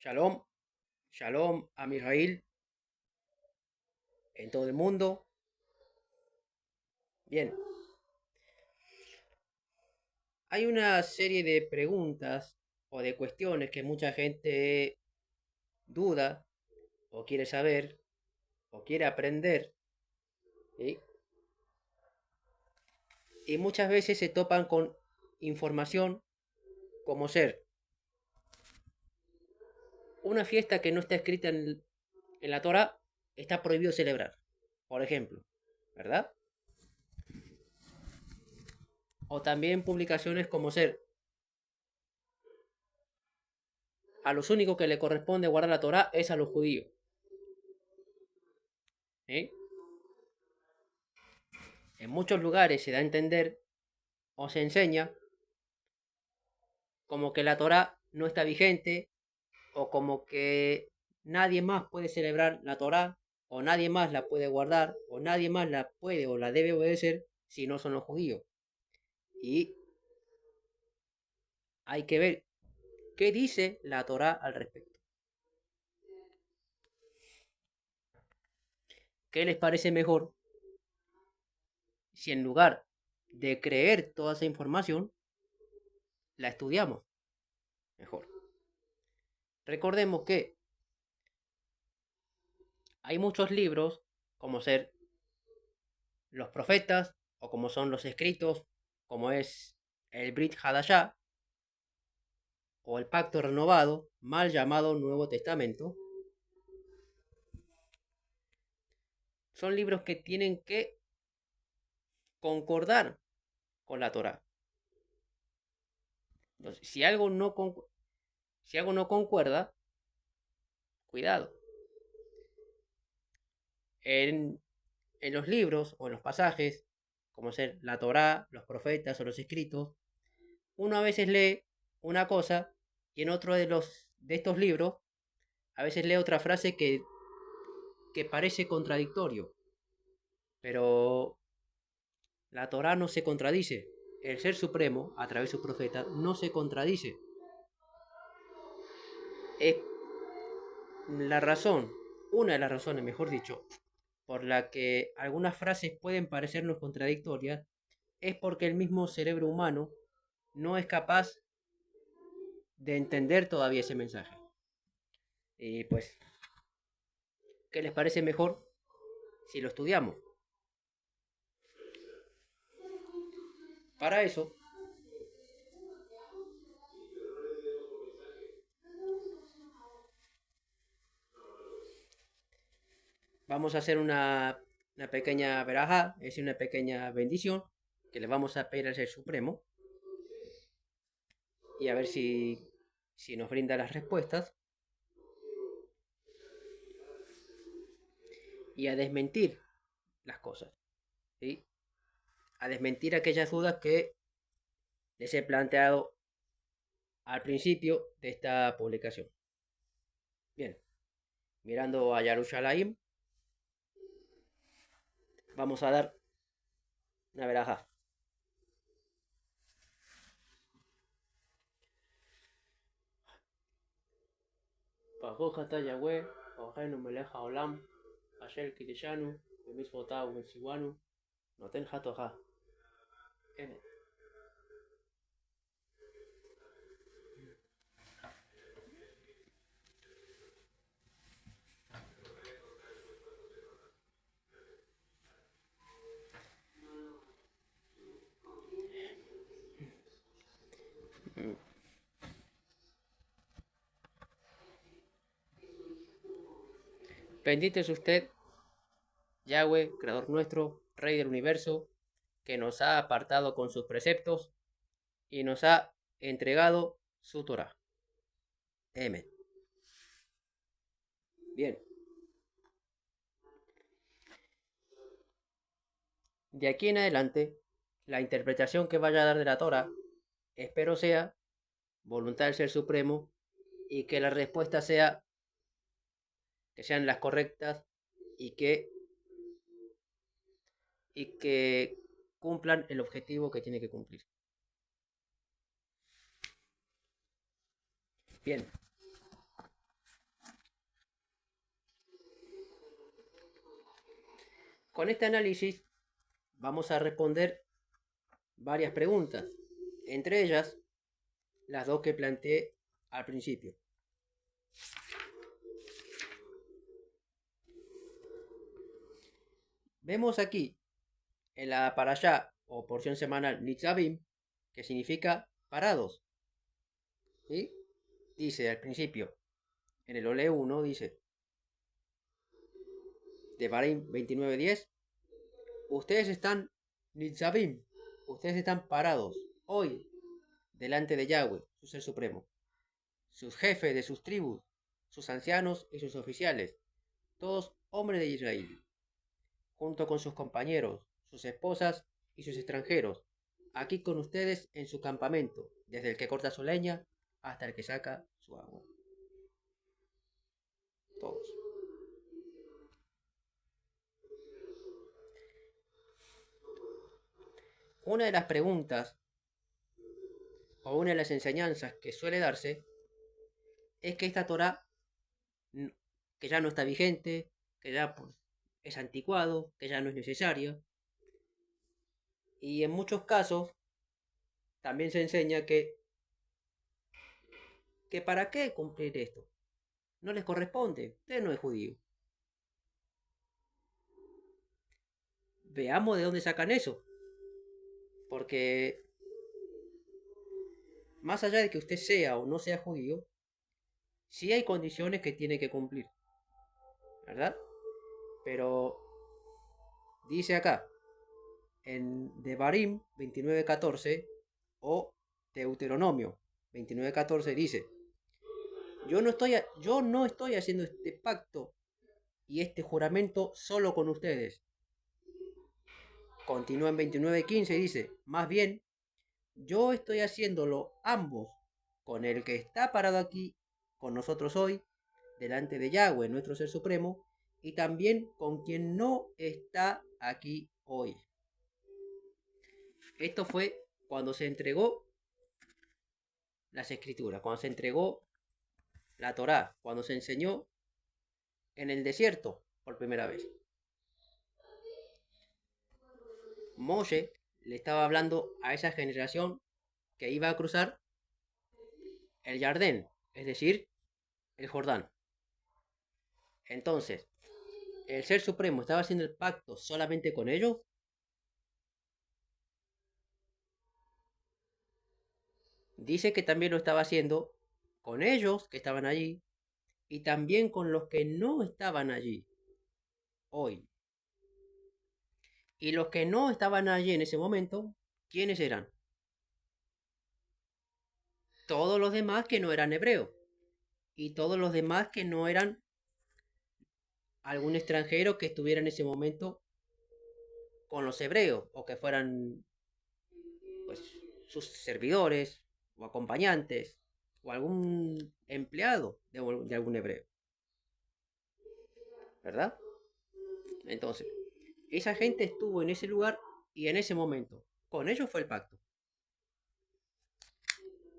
Shalom, shalom a Israel en todo el mundo. Bien, hay una serie de preguntas o de cuestiones que mucha gente duda o quiere saber o quiere aprender, ¿sí? Y muchas veces se topan con información como ser una fiesta que no está escrita en la Torah está prohibido celebrar, por ejemplo, ¿verdad? O también publicaciones como ser a los únicos que le corresponde guardar la Torah es a los judíos, ¿sí? En muchos lugares se da a entender o se enseña como que la Torá no está vigente o como que nadie más puede celebrar la Torá o nadie más la puede guardar o nadie más la puede o la debe obedecer si no son los judíos. Y hay que ver qué dice la Torá al respecto. ¿Qué les parece mejor si en lugar de creer toda esa información la estudiamos mejor? Recordemos que hay muchos libros como ser los profetas o como son los escritos, como es el Brit Hadashah o el Pacto Renovado, mal llamado Nuevo Testamento, son libros que tienen que concordar con la Torá. Entonces, si algo no concuerda, cuidado. En, en los libros o en los pasajes, como ser la Torá, los profetas o los escritos, uno a veces lee una cosa y en otro de estos libros a veces lee otra frase que parece contradictorio, pero la Torá no se contradice. El Ser Supremo, a través de su profeta, no se contradice. Es la razón, una de las razones, mejor dicho, por la que algunas frases pueden parecernos contradictorias, es porque el mismo cerebro humano no es capaz de entender todavía ese mensaje. Y pues, ¿qué les parece mejor si lo estudiamos? Para eso, vamos a hacer una pequeña verajá, es decir, una pequeña bendición que le vamos a pedir al Ser Supremo y a ver si nos brinda las respuestas y a desmentir las cosas, ¿sí? A desmentir aquellas dudas que les he planteado al principio de esta publicación. Bien, mirando a Yarushalayim, vamos a dar una verajá. Baruch atah Yahweh, Eloheinu melech haolam, asher kideshanu, b'mitzvotav u'b'tziwanu, noten haTorah. Amen. Bendito es usted, Yahweh, Creador nuestro, Rey del universo, que nos ha apartado con sus preceptos y nos ha entregado su Torah. Amén. Bien. De aquí en adelante, la interpretación que vaya a dar de la Torah, espero sea voluntad del Ser Supremo y que la respuesta sea que sean las correctas y que cumplan el objetivo que tiene que cumplir. Bien. Con este análisis vamos a responder varias preguntas, entre ellas las dos que planteé al principio. Vemos aquí en la parashá o porción semanal Nitzavim, que significa parados. ¿Sí? Dice al principio, en el Ole 1, dice, de Barim 29:10, ustedes están Nitzavim, ustedes están parados hoy delante de Yahweh, su ser supremo, sus jefes de sus tribus, sus ancianos y sus oficiales, todos hombres de Israel, junto con sus compañeros, sus esposas y sus extranjeros, aquí con ustedes en su campamento, desde el que corta su leña hasta el que saca su agua. Todos. Una de las preguntas o una de las enseñanzas que suele darse es que esta Torah, que ya no está vigente, que ya es anticuado, que ya no es necesaria. Y en muchos casos también se enseña que para qué cumplir esto. No les corresponde, usted no es judío. Veamos de dónde sacan eso. Porque más allá de que usted sea o no sea judío, sí hay condiciones que tiene que cumplir. ¿Verdad? Pero dice acá, en Devarim 29:14 o Deuteronomio 29:14 dice, yo no estoy haciendo este pacto y este juramento solo con ustedes. Continúa en 29:15 y dice, más bien, yo estoy haciéndolo ambos con el que está parado aquí con nosotros hoy, delante de Yahweh, nuestro Ser Supremo, y también con quien no está aquí hoy. Esto fue cuando se entregó las escrituras, cuando se entregó la Torá, cuando se enseñó en el desierto por primera vez. Moshe le estaba hablando a esa generación que iba a cruzar el Jardín, es decir, el Jordán. Entonces, ¿el Ser Supremo estaba haciendo el pacto solamente con ellos? Dice que también lo estaba haciendo con ellos que estaban allí y también con los que no estaban allí hoy. Y los que no estaban allí en ese momento, ¿quiénes eran? Todos los demás que no eran hebreos y todos los demás que no eran algún extranjero que estuviera en ese momento con los hebreos o que fueran pues sus servidores o acompañantes o algún empleado de algún hebreo, ¿verdad? Entonces, esa gente estuvo en ese lugar y en ese momento. Con ellos fue el pacto.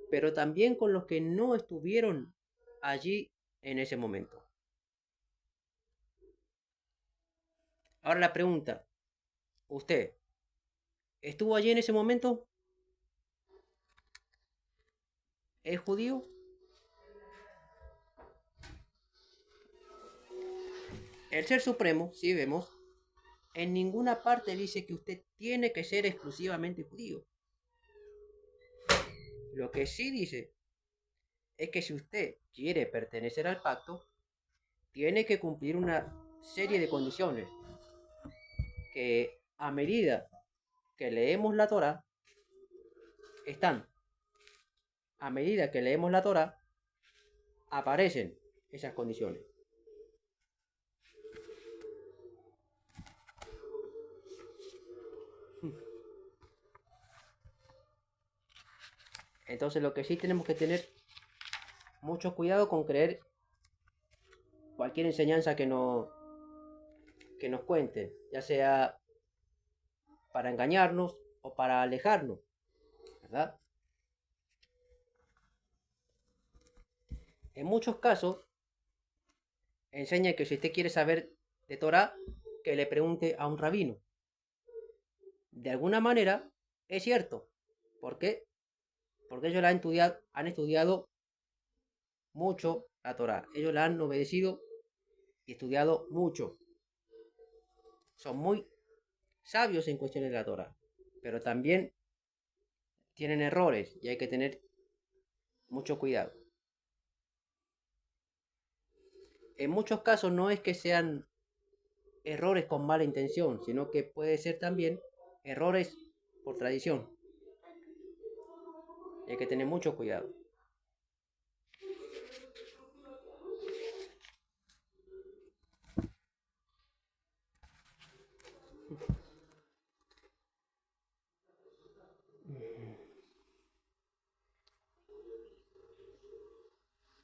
Pero también con los que no estuvieron allí en ese momento. Ahora la pregunta, ¿usted estuvo allí en ese momento? ¿Es judío? El Ser Supremo, si vemos, en ninguna parte dice que usted tiene que ser exclusivamente judío. Lo que sí dice es que si usted quiere pertenecer al pacto, tiene que cumplir una serie de condiciones que a medida que leemos la Torah, están. A medida que leemos la Torah, aparecen esas condiciones. Entonces lo que sí tenemos que tener mucho cuidado con creer cualquier enseñanza que nos cuenten, ya sea para engañarnos o para alejarnos, ¿verdad? En muchos casos enseña que si usted quiere saber de Torah, que le pregunte a un rabino. De alguna manera es cierto. ¿Por qué? Porque ellos han estudiado mucho la Torá. Ellos la han obedecido y estudiado mucho. Son muy sabios en cuestiones de la Torá. Pero también tienen errores y hay que tener mucho cuidado. En muchos casos no es que sean errores con mala intención, sino que puede ser también errores por tradición. Y hay que tener mucho cuidado.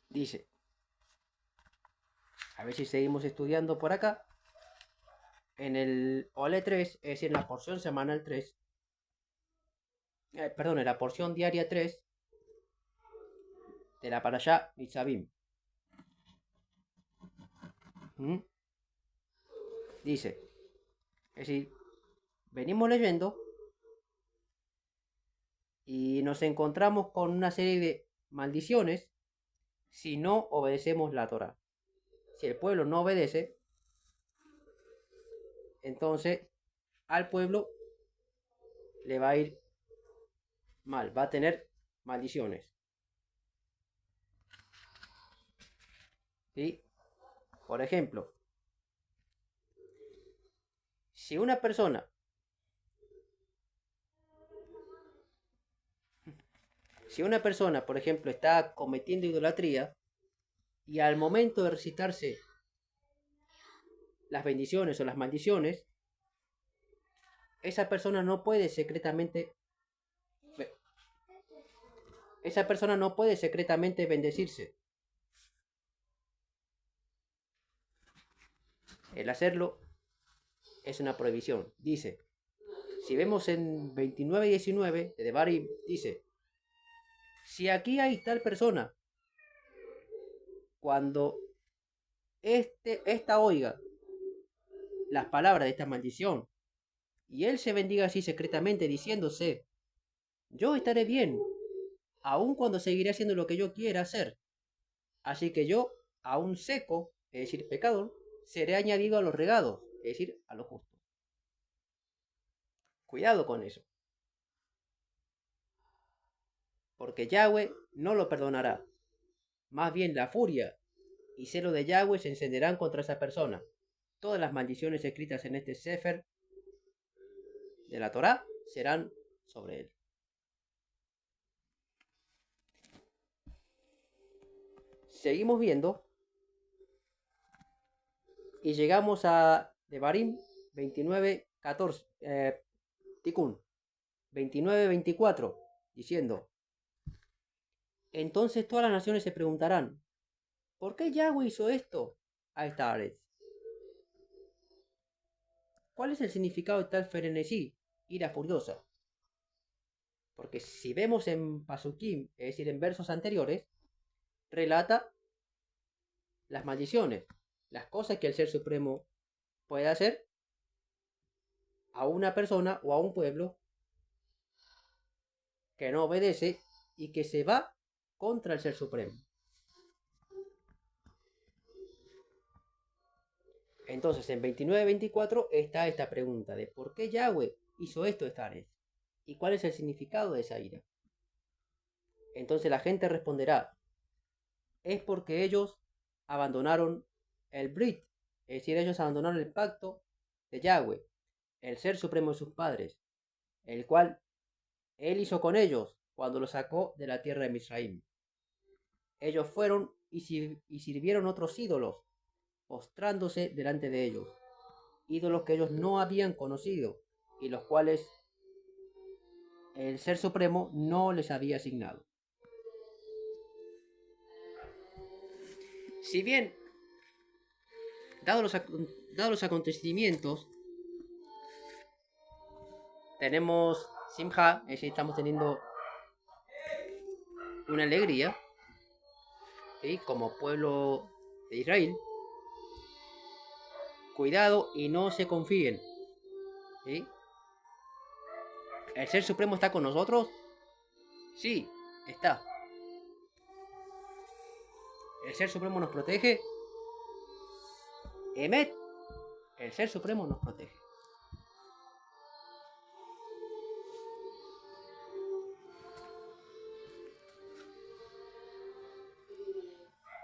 Dice, a ver si seguimos estudiando por acá. En el OLE 3, es decir, en la porción semanal 3, perdón, en la porción diaria 3 de la Parashá Nitzavim. Dice, es decir, venimos leyendo y nos encontramos con una serie de maldiciones si no obedecemos la Torah. Si el pueblo no obedece, entonces al pueblo le va a ir mal, va a tener maldiciones. ¿Sí? Por ejemplo, si una persona por ejemplo, está cometiendo idolatría y al momento de recitarse las bendiciones o las maldiciones, esa persona no puede secretamente bendecirse. El hacerlo es una prohibición. Dice, si vemos en 29 y 19 de Devarim, dice, si aquí hay tal persona, cuando esta oiga las palabras de esta maldición, y él se bendiga así secretamente diciéndose, yo estaré bien, aun cuando seguiré haciendo lo que yo quiera hacer. Así que yo, aún seco, es decir, pecador, seré añadido a los regados, es decir, a los justos. Cuidado con eso. Porque Yahweh no lo perdonará. Más bien la furia y celo de Yahweh se encenderán contra esa persona. Todas las maldiciones escritas en este Sefer de la Torá serán sobre él. Seguimos viendo y llegamos a Devarim 29:14, Tikkun 29:24, diciendo, entonces todas las naciones se preguntarán, ¿por qué Yahweh hizo esto a esta Aretz? ¿Cuál es el significado de tal frenesí, ira furiosa? Porque si vemos en Pasukim, es decir, en versos anteriores, relata las maldiciones, las cosas que el Ser Supremo puede hacer a una persona o a un pueblo que no obedece y que se va contra el Ser Supremo. Entonces, en 29:24 está esta pregunta de ¿por qué Yahweh hizo esto esta vez? ¿Y cuál es el significado de esa ira? Entonces la gente responderá, es porque ellos abandonaron el Brit, es decir, ellos abandonaron el pacto de Yahweh, el Ser Supremo de sus padres, el cual él hizo con ellos cuando los sacó de la tierra de Misraim. Ellos fueron y sirvieron otros ídolos, postrándose delante de ellos, ídolos que ellos no habían conocido y los cuales el Ser Supremo no les había asignado. Si bien, dados los acontecimientos, tenemos Simha, es decir, estamos teniendo una alegría, ¿sí? Como pueblo de Israel, Cuidado y no se confíen. ¿Sí? ¿El Ser Supremo está con nosotros? Sí, está. ¿El Ser Supremo nos protege? Emet, el Ser Supremo nos protege.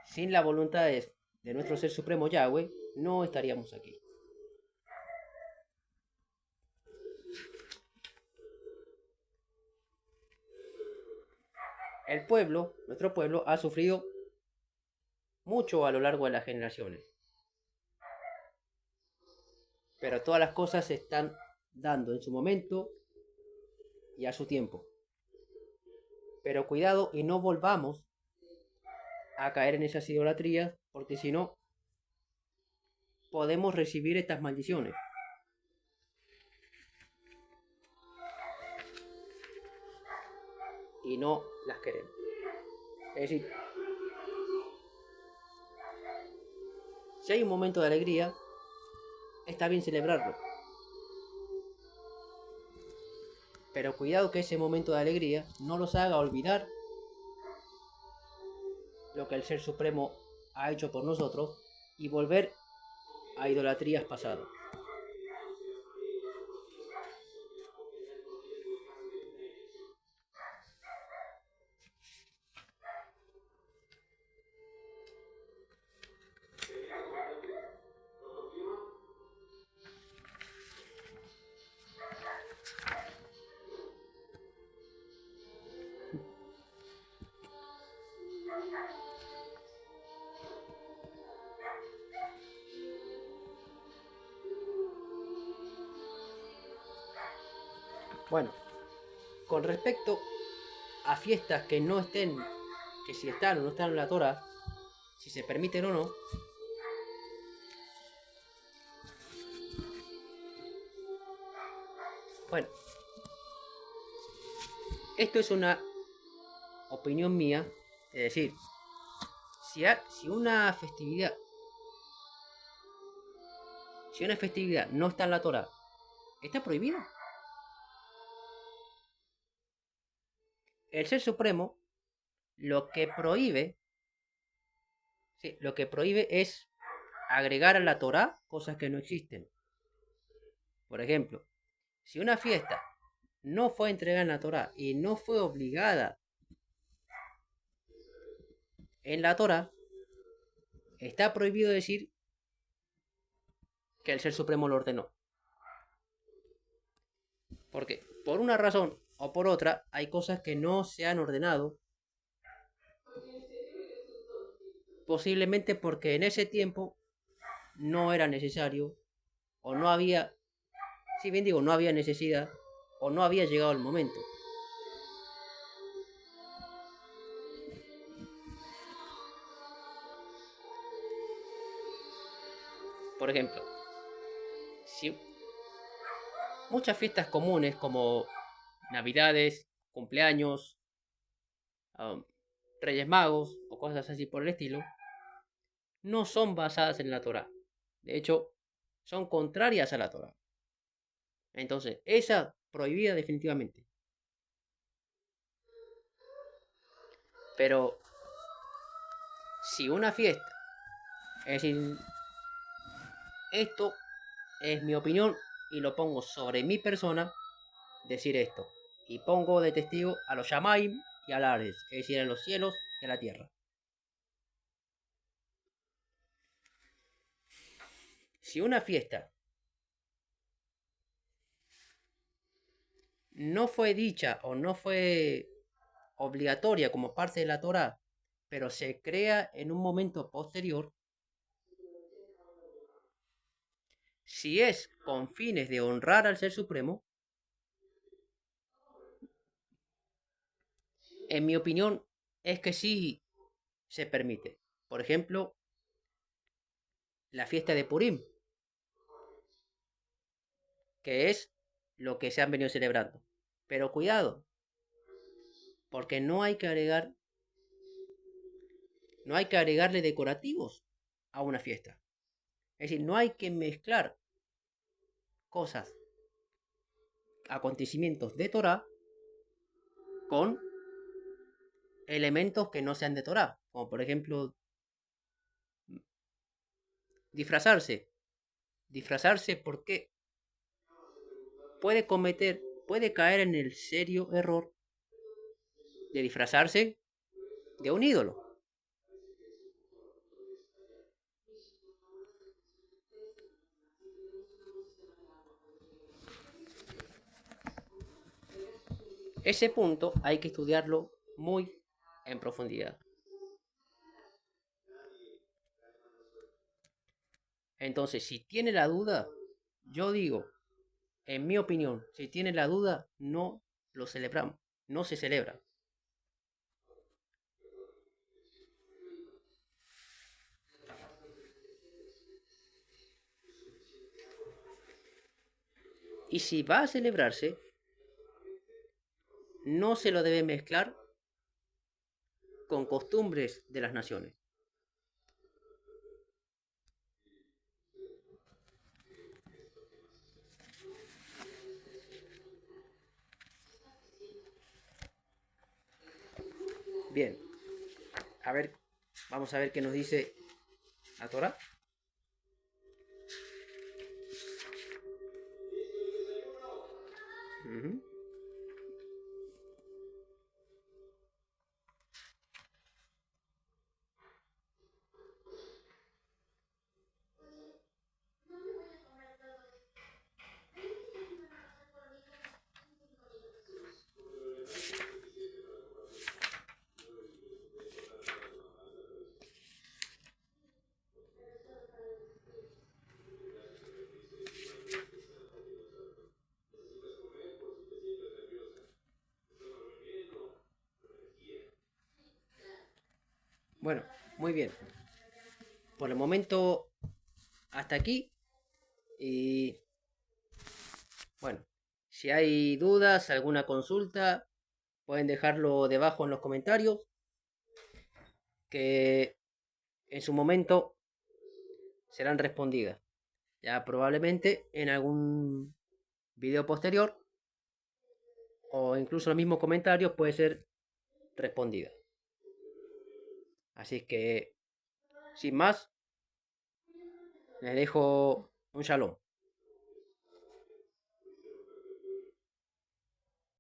Sin la voluntad de nuestro Ser Supremo Yahweh, no estaríamos aquí. El pueblo, nuestro pueblo, ha sufrido mucho a lo largo de las generaciones. Pero todas las cosas se están dando en su momento y a su tiempo. Pero cuidado y no volvamos a caer en esas idolatrías, porque si no, podemos recibir estas maldiciones. Y no las queremos. Es decir, si hay un momento de alegría, está bien celebrarlo. Pero cuidado que ese momento de alegría no los haga olvidar lo que el Ser Supremo ha hecho por nosotros y volver a idolatrías pasadas. Bueno, con respecto a fiestas que no estén, que si están o no están en la Torah, si se permiten o no, bueno, esto es una opinión mía, es decir, si una festividad no está en la Torah, ¿está prohibida? El Ser Supremo lo que prohíbe, sí, lo que prohíbe es agregar a la Torah cosas que no existen. Por ejemplo, si una fiesta no fue entregada en la Torah y no fue obligada en la Torah, está prohibido decir que el Ser Supremo lo ordenó. Porque por una razón o por otra hay cosas que no se han ordenado, posiblemente porque en ese tiempo no era necesario o no había, si bien digo, no había necesidad o no había llegado el momento. Por ejemplo, si muchas fiestas comunes como Navidades, cumpleaños, um, Reyes Magos o cosas así por el estilo, no son basadas en la Torah. De hecho, son contrarias a la Torah. Entonces, esa prohibida definitivamente. Pero si una fiesta, es decir, esto es mi opinión y lo pongo sobre mi persona, decir esto. Y pongo de testigo a los Shamaim y a Ares, es decir, a los cielos y a la tierra. Si una fiesta no fue dicha o no fue obligatoria como parte de la Torah, pero se crea en un momento posterior, si es con fines de honrar al Ser Supremo, en mi opinión es que sí se permite. Por ejemplo, la fiesta de Purim, que es lo que se han venido celebrando. Pero cuidado, porque no hay que agregarle decorativos a una fiesta. Es decir, no hay que mezclar cosas, acontecimientos de Torah con elementos que no sean de Torah, como por ejemplo disfrazarse. Disfrazarse porque puede caer en el serio error de disfrazarse de un ídolo. Ese punto hay que estudiarlo muy en profundidad. Entonces, si tiene la duda, yo digo, en mi opinión, si tiene la duda, no lo celebramos, no se celebra. Y si va a celebrarse, no se lo debe mezclar con costumbres de las naciones. Bien, a ver, vamos a ver qué nos dice la Torah. Ujú. Bueno, muy bien. Por el momento, hasta aquí. Y bueno, si hay dudas, alguna consulta, pueden dejarlo debajo en los comentarios, que en su momento serán respondidas. Ya probablemente en algún video posterior o incluso los mismos comentarios puede ser respondida. Así que, sin más, les dejo un shalom.